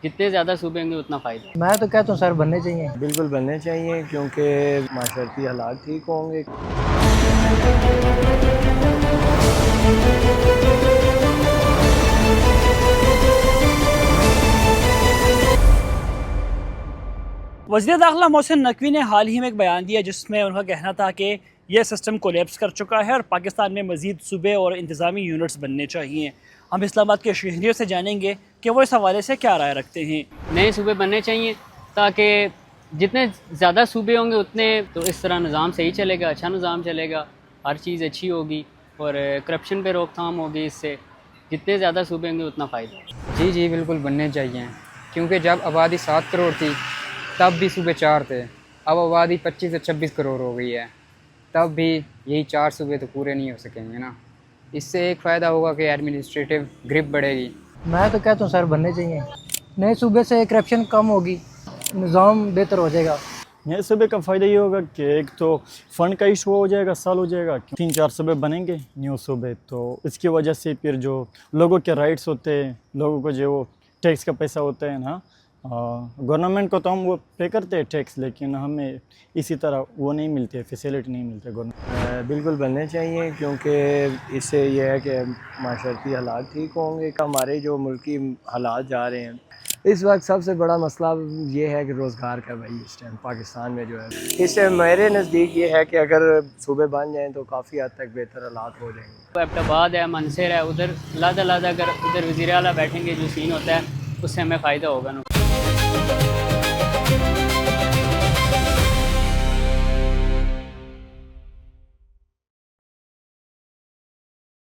जितने ज़्यादा सूबे होंगे उतना फ़ायदा। मैं तो कहता हूँ सर बनने चाहिए। बिल्कुल बनने चाहिए क्योंकि माशरती हालात ठीक होंगे। वज़ीर दाखिला मोहसिन नकवी ने हाल ही में एक बयान दिया जिसमें उनका कहना था कि यह सिस्टम कोलैप्स कर चुका है और पाकिस्तान में मज़ीद सूबे और इंतज़ामी यूनिट्स बनने चाहिए। हम इस्लामाबाद के शहरियों से जानेंगे कि वो इस हवाले से क्या राय रखते हैं। नए सूबे बनने चाहिए ताकि जितने ज़्यादा सूबे होंगे उतने तो इस तरह निज़ाम सही चलेगा, अच्छा निज़ाम चलेगा, हर चीज़ अच्छी होगी और करप्शन पे रोकथाम होगी। इससे जितने ज़्यादा सूबे होंगे उतना फ़ायदा। जी जी बिल्कुल बनने चाहिए क्योंकि जब आबादी 7 करोड़ थी तब भी सूबे 4 थे। अब आबादी 25 से 26 करोड़ हो गई है, तब भी यही 4 सूबे तो पूरे नहीं हो सकेंगे ना। इससे एक फ़ायदा होगा कि एडमिनिस्ट्रेटिव ग्रिप बढ़ेगी। मैं तो कहता हूँ सर बनने चाहिए। नए सूबे से करप्शन कम होगी, निज़ाम बेहतर हो जाएगा। नए सूबे का फ़ायदा ये होगा कि एक तो फ़ंड का इशू हो जाएगा, साल हो जाएगा। 3-4 सूबे बनेंगे न्यू सूबे, तो इसकी वजह से फिर जो लोगों के राइट्स होते हैं, लोगों को जो टैक्स का पैसा होता है ना, गवर्नमेंट को तो हम वो पे करते हैं टैक्स, लेकिन हमें इसी तरह वो नहीं मिलती है, फैसिलिटी नहीं मिलती गवर्नमेंट। बिल्कुल बनने चाहिए क्योंकि इससे यह है कि माशरती हालात ठीक होंगे। हमारे जो मुल्की हालात जा रहे हैं इस वक्त सबसे बड़ा मसला ये है कि रोज़गार का भाई इस टाइम पाकिस्तान में जो है, इससे मेरे नज़दीक ये है कि अगर सूबे बन जाएँ तो काफ़ी हद तक बेहतर हालात हो जाएंगे। एबटाबाद है, मनसर है, उधर अलग अगर उधर वज़ीर आला बैठेंगे जो सीन होता है उससे हमें फ़ायदा होगा ना।